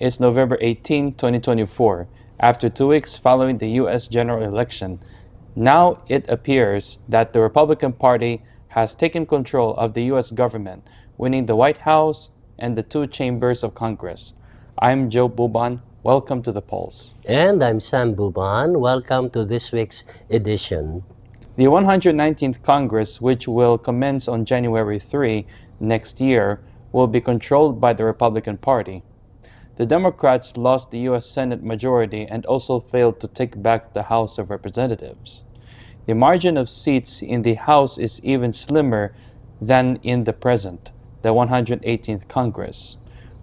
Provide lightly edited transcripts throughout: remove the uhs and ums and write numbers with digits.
is November 18, 2024, after 2 weeks following the U.S. general election. Now it appears that the Republican Party has taken control of the U.S. government, winning the White House and the 2 chambers of Congress. I'm Joe Buban. Welcome to The Pulse. And I'm Sam Buban. Welcome to this week's edition. The 119th Congress, which will commence on January 3 next year, will be controlled by the Republican Party. The Democrats lost the U.S. Senate majority and also failed to take back the House of Representatives. The margin of seats in the House is even slimmer than in the present, the 118th Congress,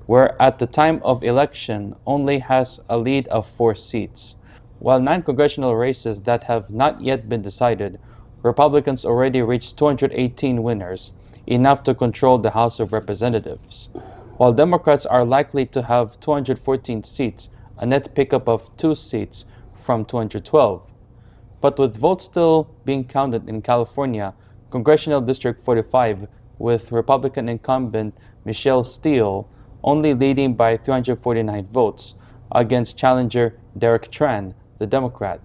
where at the time of election only has a lead of 4 seats. While 9 congressional races that have not yet been decided, Republicans already reached 218 winners, enough to control the House of Representatives, while Democrats are likely to have 214 seats, a net pickup of 2 seats from 212. But with votes still being counted in California, Congressional District 45, with Republican incumbent Michelle Steele only leading by 349 votes against challenger Derek Tran, the Democrat.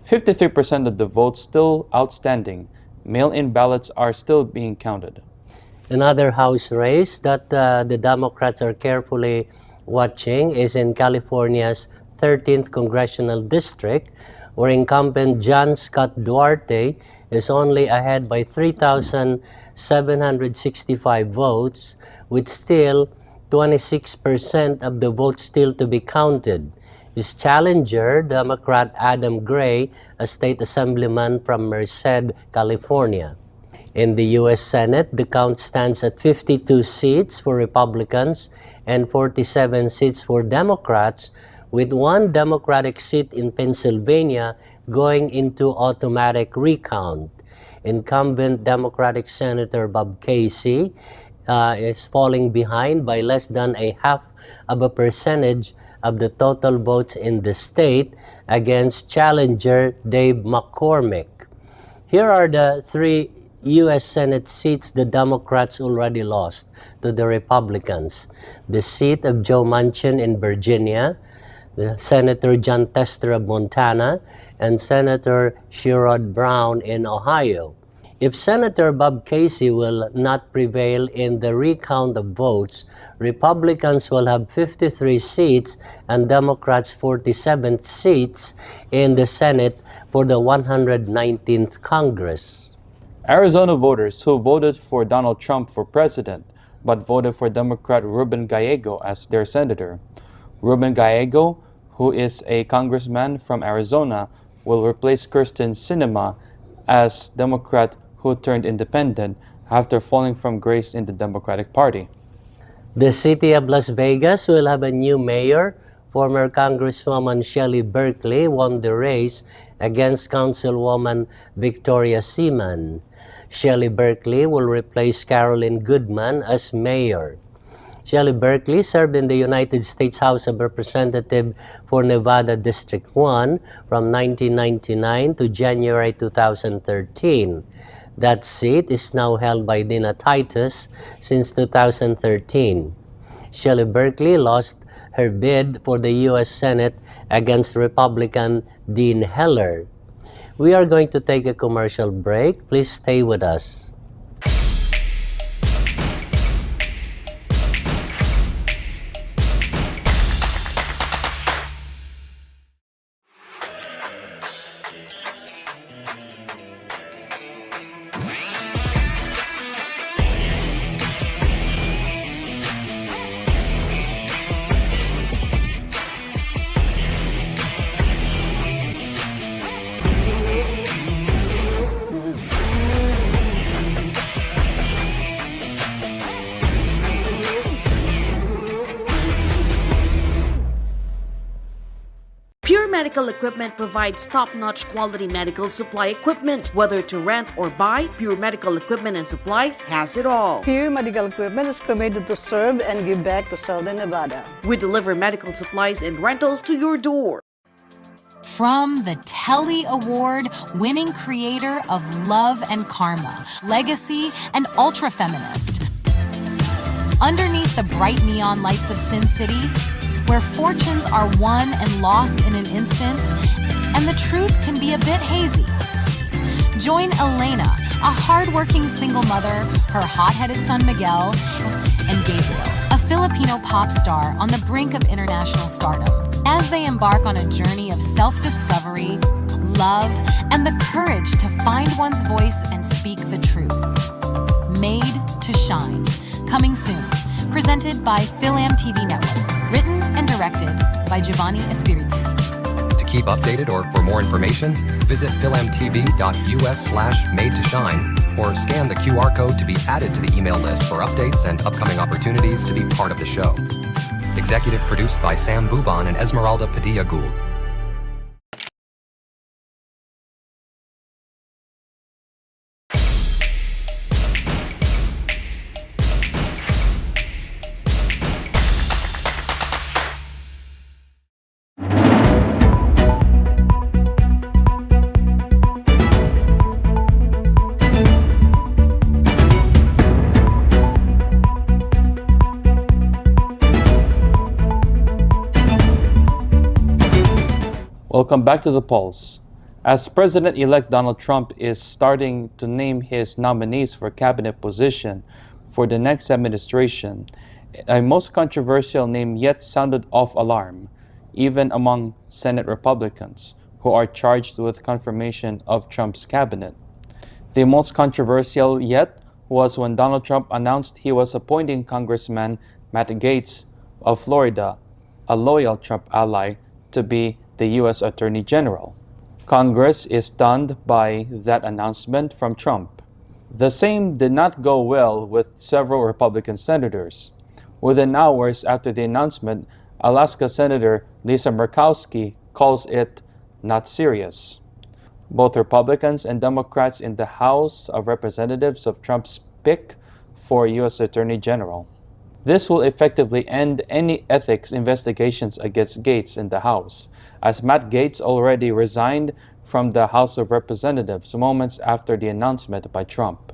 53% of the votes still outstanding. Mail-in ballots are still being counted. Another House race that the Democrats are carefully watching is in California's 13th Congressional District, where incumbent John Scott Duarte is only ahead by 3,765 votes, with still 26% of the votes still to be counted. His challenger, Democrat Adam Gray, a state assemblyman from Merced, California. In the U.S. Senate, the count stands at 52 seats for Republicans and 47 seats for Democrats, with 1 Democratic seat in Pennsylvania going into automatic recount. Incumbent Democratic Senator Bob Casey is falling behind by less than 0.5% of the total votes in the state against challenger Dave McCormick. Here are the 3 U.S. Senate seats the Democrats already lost to the Republicans. The seat of Joe Manchin in Virginia, Senator John Tester of Montana, and Senator Sherrod Brown in Ohio. If Senator Bob Casey will not prevail in the recount of votes, Republicans will have 53 seats and Democrats 47 seats in the Senate for the 119th Congress. Arizona voters who voted for Donald Trump for president but voted for Democrat Ruben Gallego as their senator. Ruben Gallego, who is a congressman from Arizona, will replace Kirsten Sinema as Democrat who turned independent after falling from grace in the Democratic Party. The city of Las Vegas will have a new mayor. Former Congresswoman Shelley Berkeley won the race against Councilwoman Victoria Seaman. Shelley Berkeley will replace Carolyn Goodman as mayor. Shelley Berkeley served in the United States House of Representatives for Nevada District 1 from 1999 to January 2013. That seat is now held by Dina Titus since 2013. Shelley Berkeley lost her bid for the U.S. Senate against Republican Dean Heller. We are going to take a commercial break. Please stay with us. Pure Medical Equipment provides top-notch quality medical supply equipment. Whether to rent or buy, Pure Medical Equipment and Supplies has it all. Pure Medical Equipment is committed to serve and give back to Southern Nevada. We deliver medical supplies and rentals to your door. From the Telly Award-winning creator of Love and Karma, Legacy, and Ultra Feminist. Underneath the bright neon lights of Sin City, where fortunes are won and lost in an instant, and the truth can be a bit hazy. Join Elena, a hard-working single mother, her hot-headed son Miguel, and Gabriel, a Filipino pop star on the brink of international stardom, as they embark on a journey of self-discovery, love, and the courage to find one's voice and speak the truth. Made to Shine, coming soon, presented by Philam TV Network, written and directed by Giovanni Espiritu. To keep updated or for more information, visit filmtv.us/made to shine or scan the QR code to be added to the email list for updates and upcoming opportunities to be part of the show. Executive produced by Sam Buban and Esmeralda Padilla Gould. Welcome back to The Pulse. As President-elect Donald Trump is starting to name his nominees for cabinet position for the next administration, a most controversial name yet sounded off alarm, even among Senate Republicans who are charged with confirmation of Trump's cabinet. The most controversial yet was when Donald Trump announced he was appointing Congressman Matt Gaetz of Florida, a loyal Trump ally, to be the U.S. Attorney General. Congress is stunned by that announcement from Trump. The same did not go well with several Republican senators. Within hours after the announcement, Alaska Senator Lisa Murkowski calls it not serious. Both Republicans and Democrats in the House of Representatives of Trump's pick for U.S. Attorney General. This will effectively end any ethics investigations against Gaetz in the House, as Matt Gaetz already resigned from the House of Representatives moments after the announcement by Trump.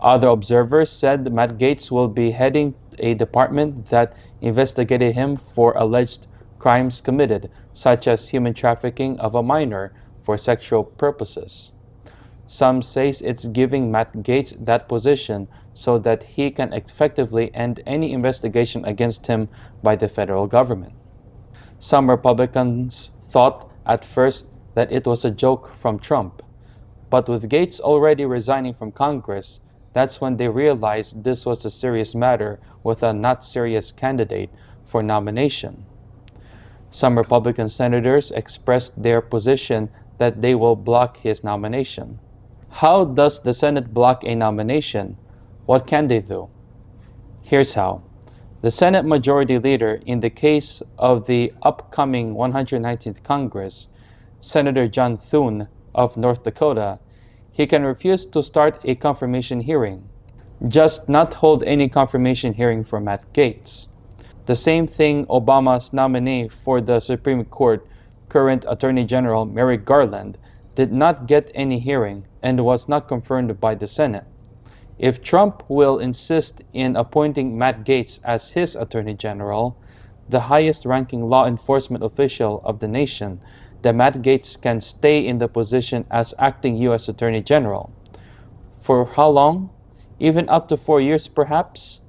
Other observers said Matt Gaetz will be heading a department that investigated him for alleged crimes committed, such as human trafficking of a minor for sexual purposes. Some say it's giving Matt Gaetz that position so that he can effectively end any investigation against him by the federal government. Some Republicans thought at first that it was a joke from Trump, but with Gaetz already resigning from Congress, that's when they realized this was a serious matter with a not serious candidate for nomination. Some Republican senators expressed their position that they will block his nomination. How does the Senate block a nomination? What can they do? Here's how. The Senate Majority Leader in the case of the upcoming 119th Congress, Senator John Thune of North Dakota, he can refuse to start a confirmation hearing, just not hold any confirmation hearing for Matt Gaetz. The same thing Obama's nominee for the Supreme Court, current Attorney General Merrick Garland, did not get any hearing and was not confirmed by the Senate. If Trump will insist in appointing Matt Gaetz as his Attorney General, the highest-ranking law enforcement official of the nation, then Matt Gaetz can stay in the position as acting U.S. Attorney General. For how long? Even up to 4 years, perhaps?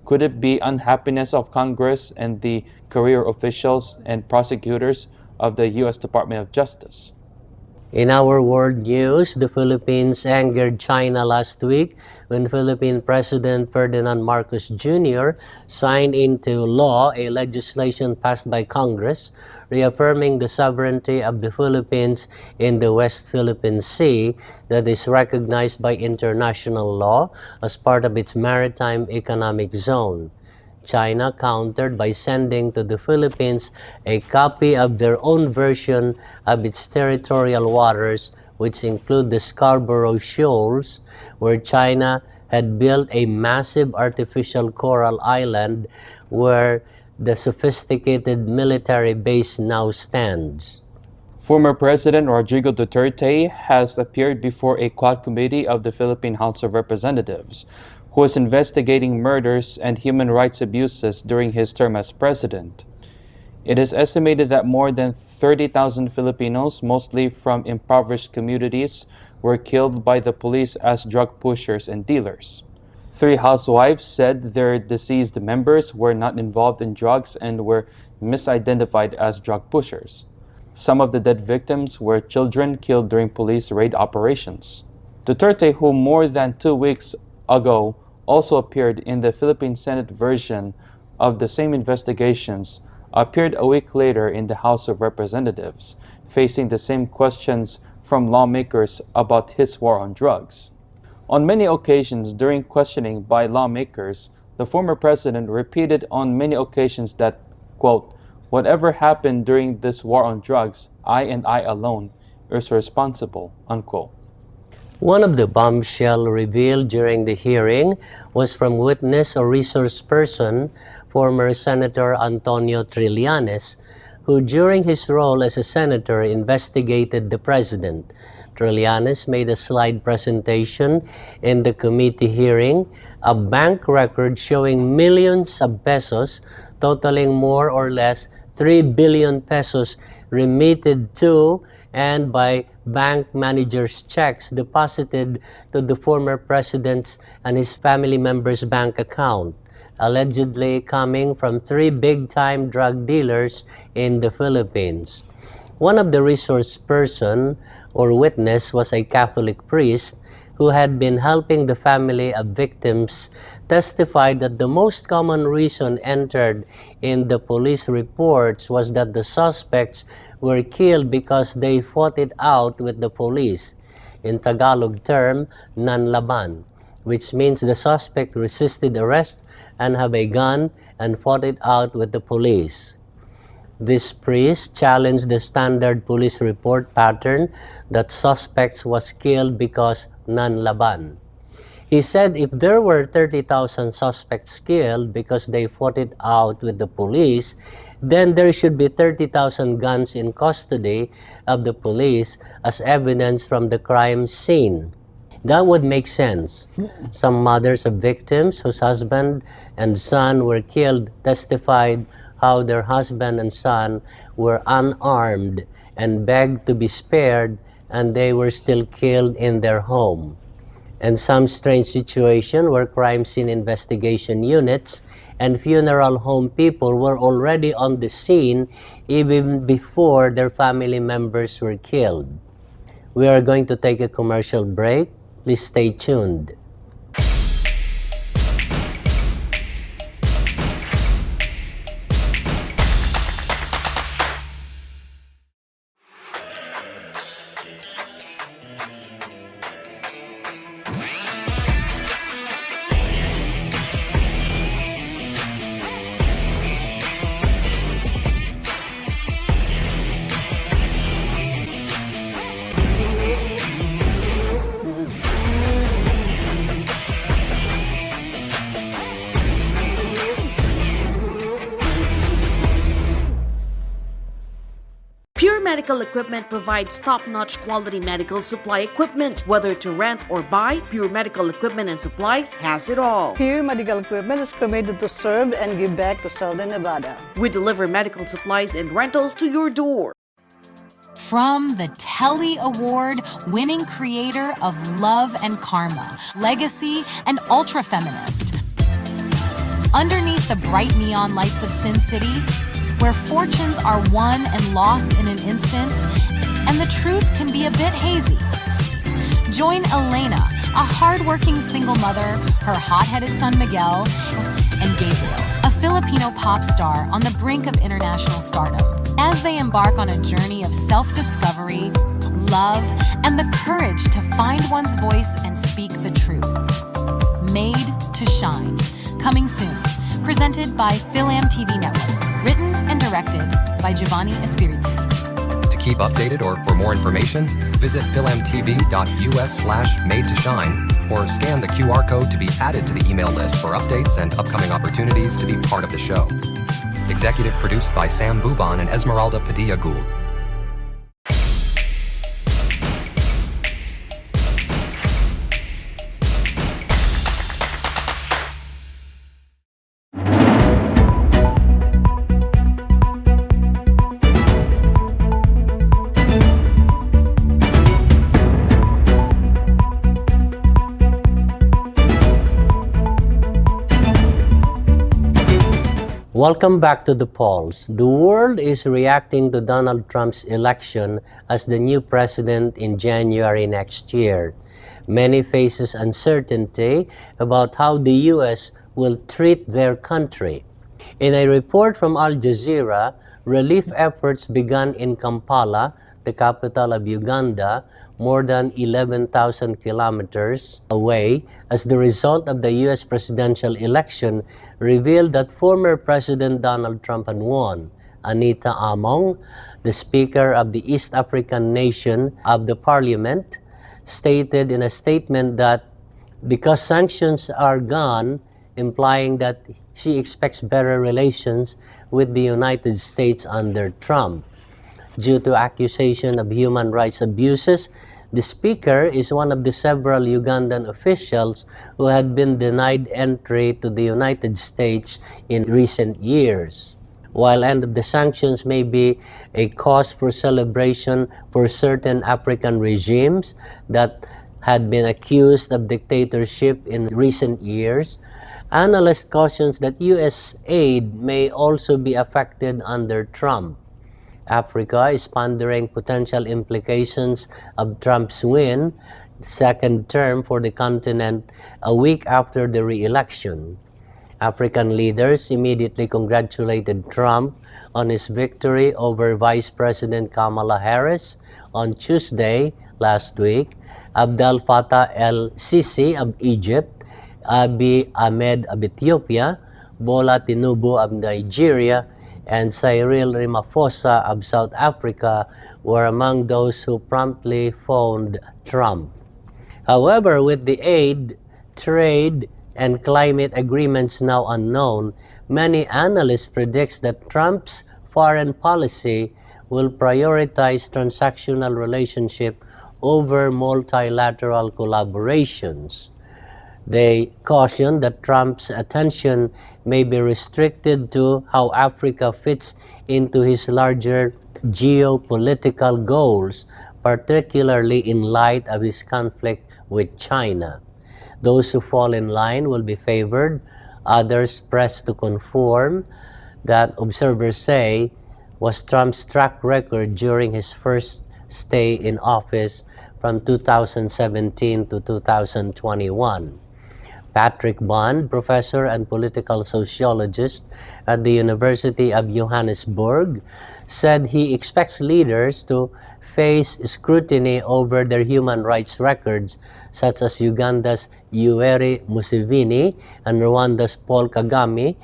Could it be unhappiness of Congress and the career officials and prosecutors of the U.S. Department of Justice? In our world news, the Philippines angered China last week when Philippine President Ferdinand Marcos Jr. signed into law a legislation passed by Congress reaffirming the sovereignty of the Philippines in the West Philippine Sea that is recognized by international law as part of its maritime economic zone. China countered by sending to the Philippines a copy of their own version of its territorial waters, which include the Scarborough Shoals, where China had built a massive artificial coral island where the sophisticated military base now stands. Former President Rodrigo Duterte has appeared before a Quad Committee of the Philippine House of Representatives, who is investigating murders and human rights abuses during his term as president. It is estimated that more than 30,000 Filipinos, mostly from impoverished communities, were killed by the police as drug pushers and dealers. 3 housewives said their deceased members were not involved in drugs and were misidentified as drug pushers. Some of the dead victims were children killed during police raid operations. Duterte, who more than 2 weeks ago also appeared in the Philippine Senate version of the same investigations, appeared a week later in the House of Representatives, facing the same questions from lawmakers about his war on drugs. On many occasions during questioning by lawmakers, the former president repeated on many occasions that, quote, "Whatever happened during this war on drugs, I and I alone is responsible," unquote. One of the bombshells revealed during the hearing was from witness or resource person, former Senator Antonio Trillanes, who during his role as a senator investigated the president. Trillanes made a slide presentation in the committee hearing, a bank record showing millions of pesos, totaling more or less 3 billion pesos remitted to and by bank managers' checks deposited to the former president's and his family members' bank account, allegedly coming from 3 big-time drug dealers in the Philippines. One of the resource person or witness was a Catholic priest who had been helping the family of victims, testified that the most common reason entered in the police reports was that the suspects were killed because they fought it out with the police, in Tagalog term, nanlaban, which means the suspect resisted arrest and have a gun and fought it out with the police. This priest challenged the standard police report pattern that suspects was killed because nanlaban. He said if there were 30,000 suspects killed because they fought it out with the police, then there should be 30,000 guns in custody of the police as evidence from the crime scene. That would make sense. Some mothers of victims whose husband and son were killed testified how their husband and son were unarmed and begged to be spared, and they were still killed in their home. And some strange situation where crime scene investigation units and funeral home people were already on the scene even before their family members were killed. We are going to take a commercial break. Please stay tuned. Pure Medical Equipment provides top-notch quality medical supply equipment. Whether to rent or buy, Pure Medical Equipment and Supplies has it all. Pure Medical Equipment is committed to serve and give back to Southern Nevada. We deliver medical supplies and rentals to your door. From the Telly Award-winning creator of Love and Karma, Legacy, and Ultra Feminist. Underneath the bright neon lights of Sin City, where fortunes are won and lost in an instant, and the truth can be a bit hazy. Join Elena, a hardworking single mother, her hot-headed son Miguel, and Gabriel, a Filipino pop star on the brink of international stardom, as they embark on a journey of self-discovery, love, and the courage to find one's voice and speak the truth. Made to Shine, coming soon. Presented by Philam TV Network. Written and directed by Giovanni Espiritu. To keep updated or for more information, visit filmtv.us/made to shine or scan the QR code to be added to the email list for updates and upcoming opportunities to be part of the show. Executive produced by Sam Buban and Esmeralda Padilla Gould. Welcome back to the polls. The world is reacting to Donald Trump's election as the new president in January next year. Many faces uncertainty about how the U.S. will treat their country. In a report from Al Jazeera, relief efforts began in Kampala, the capital of Uganda, more than 11,000 kilometers away, as the result of the U.S. presidential election revealed that former President Donald Trump had won. Anita Among, the Speaker of the East African nation of the Parliament, stated in a statement that because sanctions are gone, implying that she expects better relations with the United States under Trump. Due to accusation of human rights abuses, the speaker is one of the several Ugandan officials who had been denied entry to the United States in recent years. While end of the sanctions may be a cause for celebration for certain African regimes that had been accused of dictatorship in recent years, analysts caution that U.S. aid may also be affected under Trump. Africa is pondering potential implications of Trump's win, second term for the continent a week after the re-election. African leaders immediately congratulated Trump on his victory over Vice President Kamala Harris on Tuesday last week. Abdel Fattah el-Sisi of Egypt, Abiy Ahmed of Ethiopia, Bola Tinubu of Nigeria, and Cyril Ramaphosa of South Africa were among those who promptly phoned Trump. However, with the aid, trade, and climate agreements now unknown, many analysts predict that Trump's foreign policy will prioritize transactional relationship over multilateral collaborations. They caution that Trump's attention may be restricted to how Africa fits into his larger geopolitical goals, particularly in light of his conflict with China. Those who fall in line will be favored, others pressed to conform. That, observers say, was Trump's track record during his first stay in office from 2017 to 2021. Patrick Bond, professor and political sociologist at the University of Johannesburg, said he expects leaders to face scrutiny over their human rights records, such as Uganda's Yoweri Museveni and Rwanda's Paul Kagame,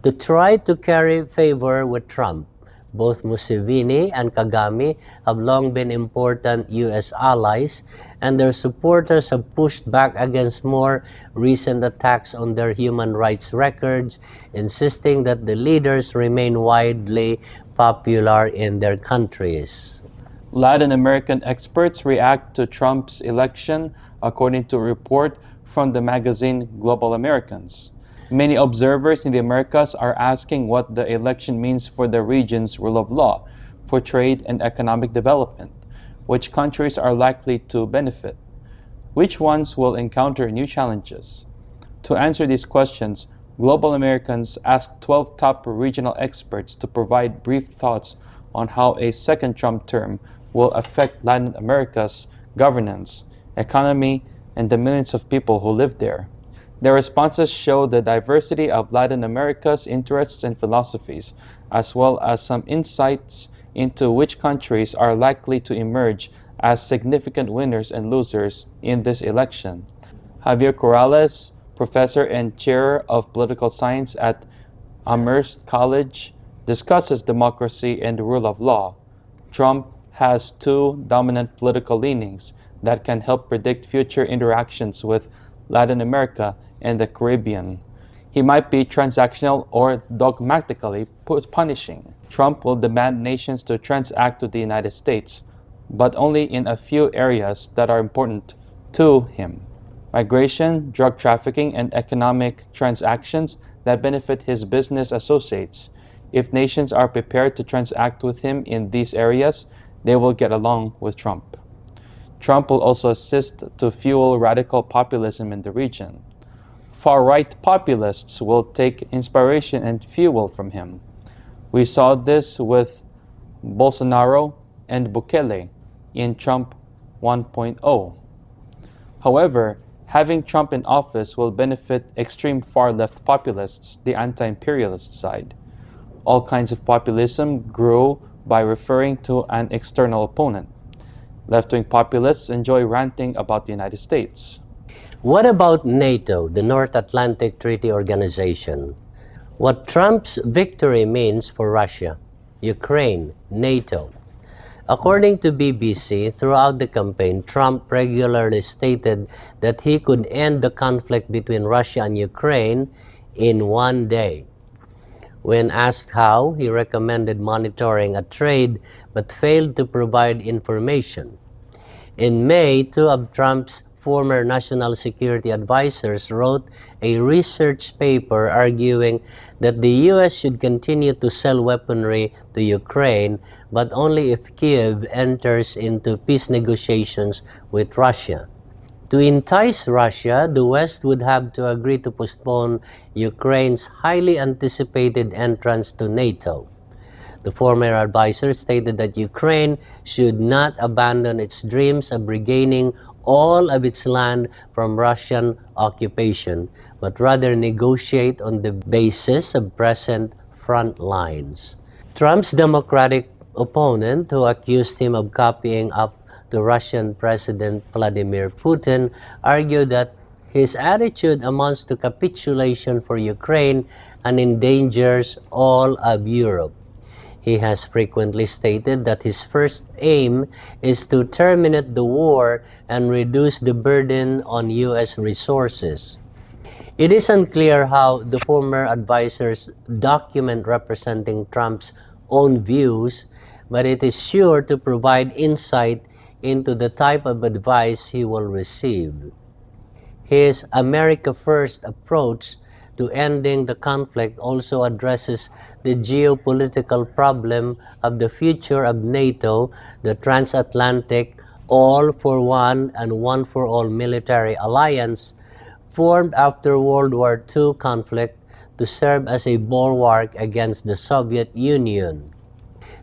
to try to curry favor with Trump. Both Museveni and Kagame have long been important U.S. allies, and their supporters have pushed back against more recent attacks on their human rights records, insisting that the leaders remain widely popular in their countries. Latin American experts react to Trump's election, according to a report from the magazine Global Americans. Many observers in the Americas are asking what the election means for the region's rule of law, for trade and economic development. Which countries are likely to benefit? Which ones will encounter new challenges? To answer these questions, Global Americans asked 12 top regional experts to provide brief thoughts on how a second Trump term will affect Latin America's governance, economy, and the millions of people who live there. Their responses show the diversity of Latin America's interests and philosophies, as well as some insights into which countries are likely to emerge as significant winners and losers in this election. Javier Corrales, professor and chair of political science at Amherst College, discusses democracy and the rule of law. Trump has two dominant political leanings that can help predict future interactions with Latin America and the Caribbean. He might be transactional or dogmatically punishing. Trump will demand nations to transact with the United States, but only in a few areas that are important to him. Migration, drug trafficking, and economic transactions that benefit his business associates. If nations are prepared to transact with him in these areas, they will get along with Trump. Trump will also assist to fuel radical populism in the region. far-right populists will take inspiration and fuel from him. We saw this with Bolsonaro and Bukele in Trump 1.0. However, having Trump in office will benefit extreme far-left populists, the anti-imperialist side. All kinds of populism grew by referring to an external opponent. Left-wing populists enjoy ranting about the United States. What about NATO, the North Atlantic Treaty Organization? What Trump's victory means for Russia, Ukraine, NATO. According to BBC, throughout the campaign, Trump regularly stated that he could end the conflict between Russia and Ukraine in one day. When asked how, he recommended monitoring a trade but failed to provide information. In May, two of Trump's former national security advisors wrote a research paper arguing that the U.S. should continue to sell weaponry to Ukraine, but only if Kiev enters into peace negotiations with Russia. To entice Russia, the West would have to agree to postpone Ukraine's highly anticipated entrance to NATO. The former advisor stated that Ukraine should not abandon its dreams of regaining all of its land from Russian occupation, but rather negotiate on the basis of present front lines. Trump's Democratic opponent, who accused him of copying up the Russian President Vladimir Putin, argued that his attitude amounts to capitulation for Ukraine and endangers all of Europe. He has frequently stated that his first aim is to terminate the war and reduce the burden on U.S. resources. It is unclear how the former advisor's document representing Trump's own views, but it is sure to provide insight into the type of advice he will receive. His America First approach to ending the conflict also addresses the geopolitical problem of the future of NATO, the transatlantic all-for-one and one-for-all military alliance formed after World War II conflict to serve as a bulwark against the Soviet Union.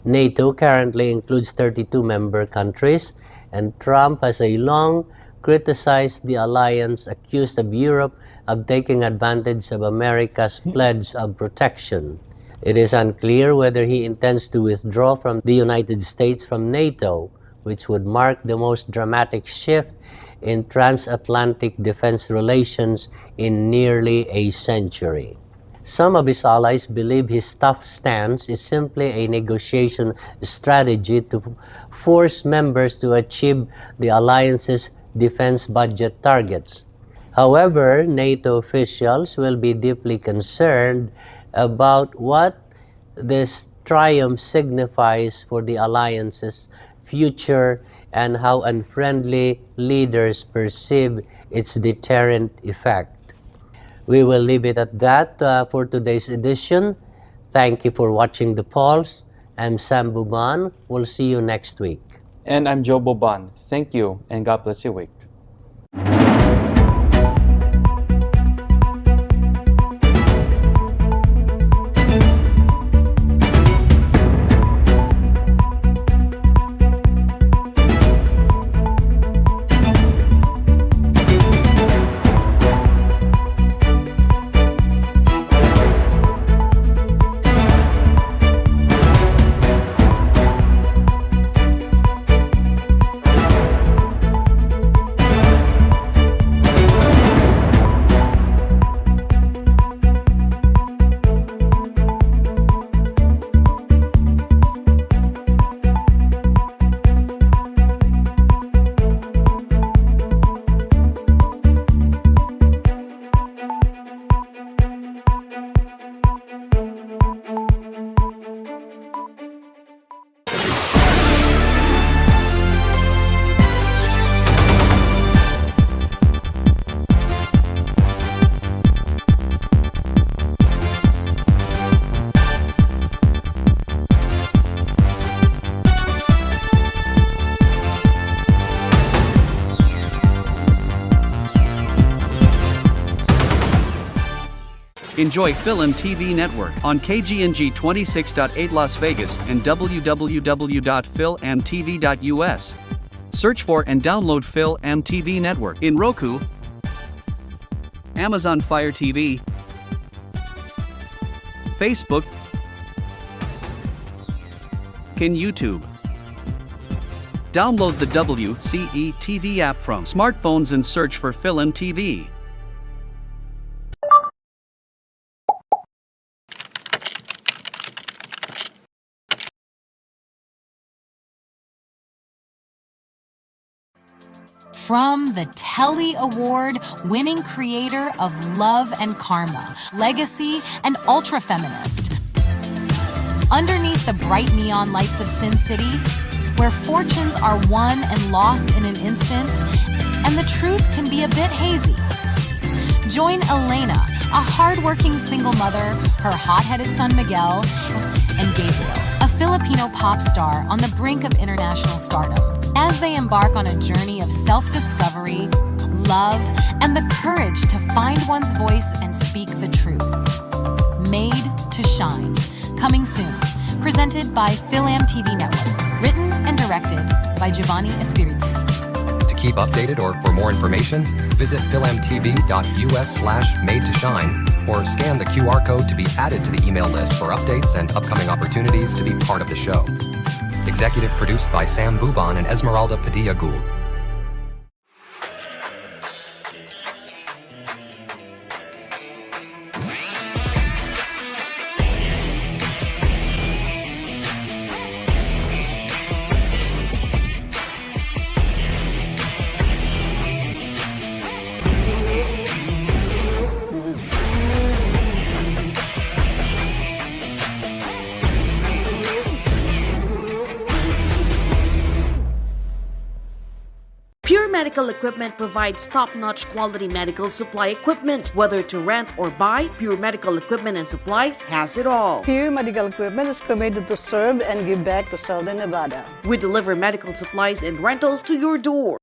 NATO currently includes 32 member countries, and Trump has long criticized the alliance, accused of Europe of taking advantage of America's pledge of protection. It is unclear whether he intends to withdraw from the United States from NATO, which would mark the most dramatic shift in transatlantic defense relations in nearly a century. Some of his allies believe his tough stance is simply a negotiation strategy to force members to achieve the alliance's defense budget targets. However, NATO officials will be deeply concerned about what this triumph signifies for the alliance's future and how unfriendly leaders perceive its deterrent effect. We will leave it at that for today's edition. Thank you for watching The Pulse. I'm Sam Buban. We'll see you next week. And I'm Joe Buban. Thank you, and God bless your week. Enjoy Film TV Network on KGNG 26.8 Las Vegas and www.filmtv.us. Search for and download Film TV Network in Roku, Amazon Fire TV, Facebook, and YouTube. Download the WCE TV app from smartphones and search for Film TV. From the Telly Award-winning creator of Love and Karma, Legacy, and Ultra Feminist. Underneath the bright neon lights of Sin City, where fortunes are won and lost in an instant, and the truth can be a bit hazy. Join Elena, a hardworking single mother, her hot-headed son Miguel, and Gabriel, a Filipino pop star on the brink of international stardom, as they embark on a journey of self-discovery, love, and the courage to find one's voice and speak the truth. Made to Shine. Coming soon. Presented by Film TV Network. Written and directed by Giovanni Espiritu. To keep updated or for more information, visit filmtv.us/made-to-shine or scan the QR code to be added to the email list for updates and upcoming opportunities to be part of the show. Executive produced by Sam Buban and Esmeralda Padilla Gould. Pure Medical Equipment provides top-notch quality medical supply equipment. Whether to rent or buy, Pure Medical Equipment and Supplies has it all. Pure Medical Equipment is committed to serve and give back to Southern Nevada. We deliver medical supplies and rentals to your door.